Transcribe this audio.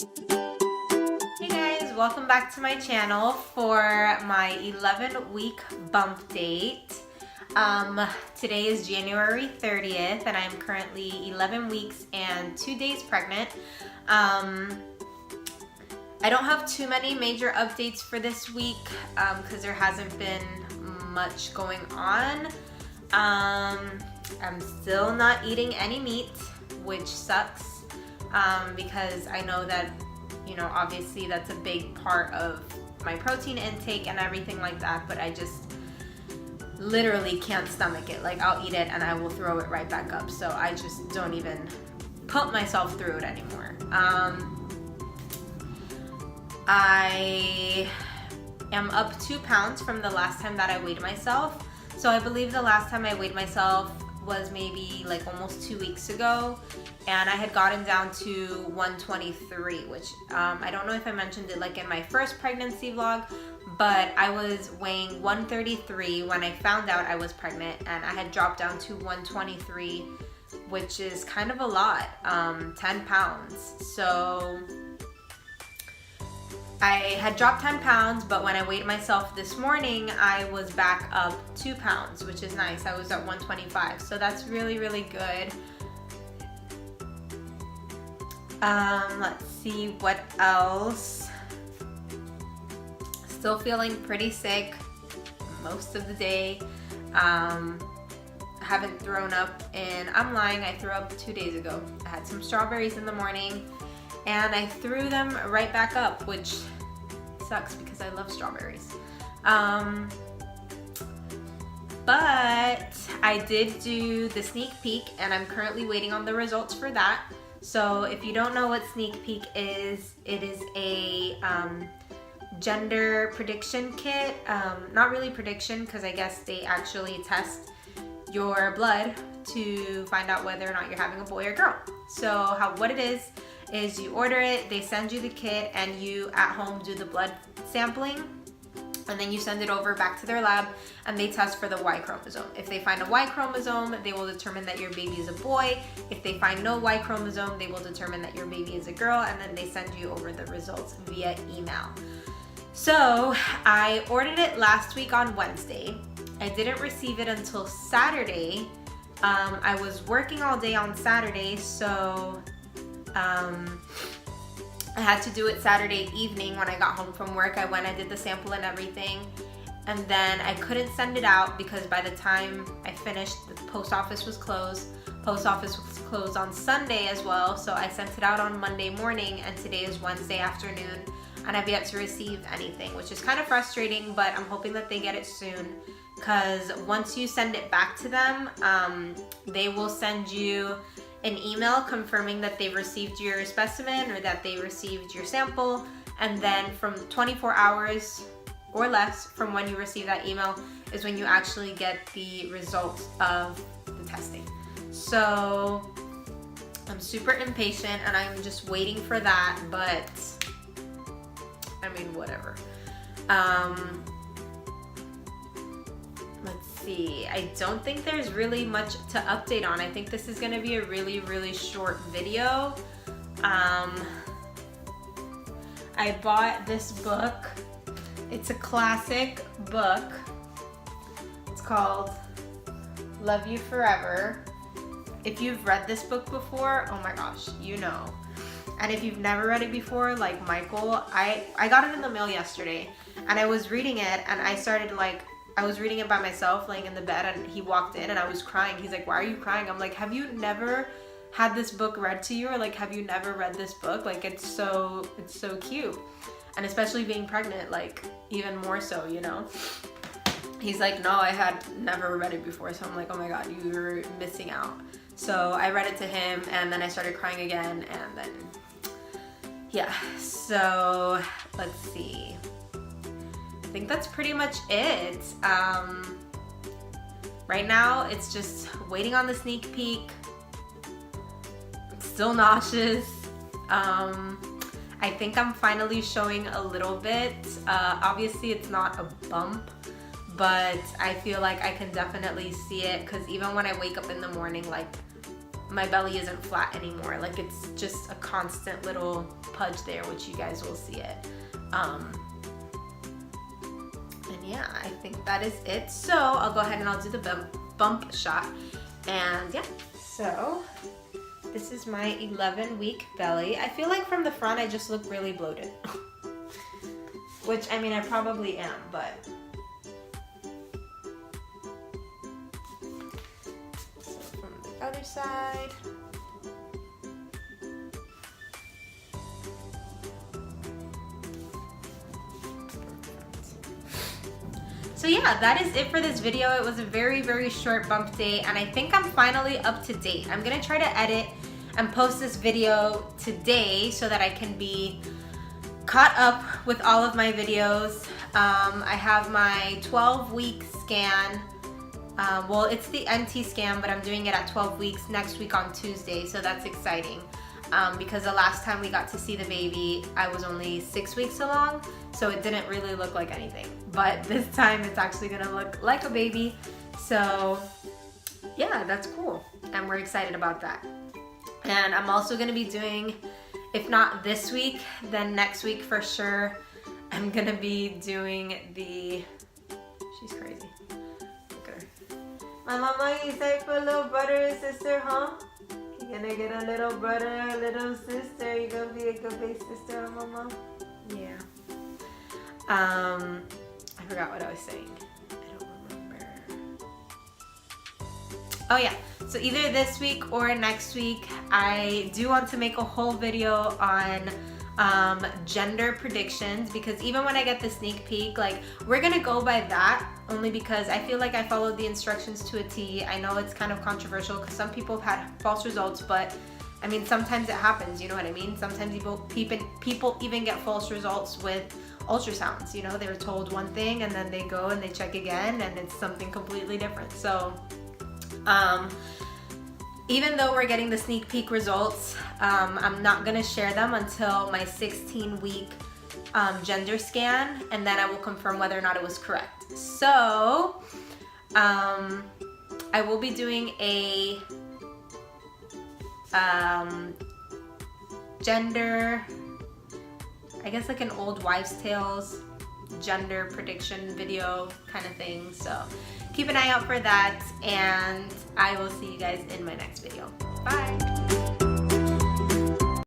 Hey guys, welcome back to my channel for my 11-week bump date. Today is January 30th and I'm currently 11 weeks and 2 days pregnant. I don't have too many major updates for this week because there hasn't been much going on. I'm still not eating any meat, which sucks because I know that, you know, obviously that's a big part of my protein intake and everything like that, but I just literally can't stomach it. Like, I'll eat it and I will throw it right back up, so I just don't even put myself through it anymore. I am up 2 pounds from the last time that I weighed myself. So I believe the last time I weighed myself was maybe like almost 2 weeks ago, and I had gotten down to 123, which I don't know if I mentioned it like in my first pregnancy vlog, but I was weighing 133 when I found out I was pregnant, and I had dropped down to 123, which is kind of a lot, 10 pounds. So I had dropped 10 pounds, but when I weighed myself this morning, I was back up 2 pounds, which is nice. I was at 125, so that's really, really good. Let's see what else. Still feeling pretty sick most of the day. Haven't thrown up I'm lying, I threw up 2 days ago. I had some strawberries in the morning and I threw them right back up, which sucks because I love strawberries. But I did do the sneak peek and I'm currently waiting on the results for that. So if you don't know what sneak peek is, it is a gender prediction kit. Not really prediction, because I guess they actually test your blood to find out whether or not you're having a boy or girl. So what it is you order it, they send you the kit, and you at home do the blood sampling, and then you send it over back to their lab and they test for the Y chromosome. If they find a Y chromosome, they will determine that your baby is a boy. If they find no Y chromosome, they will determine that your baby is a girl, and then they send you over the results via email. So I ordered it last week on Wednesday. I didn't receive it until Saturday. I was working all day on Saturday, so I had to do it Saturday evening when I got home from work. I went, I did the sample and everything, and then I couldn't send it out because by the time I finished, the post office was closed. Post office was closed on Sunday as well, so I sent it out on Monday morning, and today is Wednesday afternoon, and I've yet to receive anything, which is kind of frustrating, but I'm hoping that they get it soon, because once you send it back to them, they will send you an email confirming that they've received your specimen or that they received your sample, and then from 24 hours or less from when you receive that email is when you actually get the results of the testing. So I'm super impatient and I'm just waiting for that, but I mean, whatever. Let's see, I don't think there's really much to update on. I think this is gonna be a really, really short video. I bought this book. It's a classic book. It's called Love You Forever. If you've read this book before, oh my gosh, you know. And if you've never read it before, like Michael, I got it in the mail yesterday and I was reading it and I was reading it by myself laying in the bed, and he walked in and I was crying. He's like, "Why are you crying?" I'm like, "Have you never had this book read to you, or like have you never read this book? Like it's so cute." And especially being pregnant, like even more so, you know. He's like, "No, I had never read it before." So I'm like, "Oh my god, you're missing out." So I read it to him and then I started crying again, and then yeah. So let's see. I think that's pretty much it. Right now it's just waiting on the sneak peek. It's still nauseous. I think I'm finally showing a little bit. Obviously it's not a bump, but I feel like I can definitely see it, because even when I wake up in the morning, like my belly isn't flat anymore. Like it's just a constant little pudge there, which you guys will see it. And yeah, I think that is it. So I'll go ahead and I'll do the bump shot. And yeah, so this is my 11-week belly. I feel like from the front I just look really bloated. Which, I mean, I probably am, but so from the other side. So yeah, that is it for this video. It was a very, very short bump date, and I think I'm finally up to date. I'm gonna try to edit and post this video today so that I can be caught up with all of my videos. I have my 12-week scan. Well, it's the NT scan, but I'm doing it at 12 weeks next week on Tuesday, so that's exciting. Because the last time we got to see the baby, I was only 6 weeks along, so it didn't really look like anything. But this time it's actually gonna look like a baby. So yeah, that's cool. And we're excited about that. And I'm also gonna be doing, if not this week, then next week for sure, I'm gonna be doing the, she's crazy. Look at her. My mama, you say for a little brother and sister, huh? You're gonna get a little brother, a little sister. You're gonna be a good big sister, mama? Yeah. I forgot what I was saying. I don't remember. Oh yeah, so either this week or next week, I do want to make a whole video on gender predictions, because even when I get the sneak peek, like, we're gonna go by that only because I feel like I followed the instructions to a T. I know it's kind of controversial because some people have had false results, but I mean, sometimes it happens, you know what I mean? Sometimes people even get false results with ultrasounds, you know? They were told one thing and then they go and they check again and it's something completely different. So even though we're getting the sneak peek results, I'm not gonna share them until my 16-week gender scan, and then I will confirm whether or not it was correct. So I will be doing a gender, I guess like an old wives' tales gender prediction video kind of thing. So keep an eye out for that, and I will see you guys in my next video. Bye.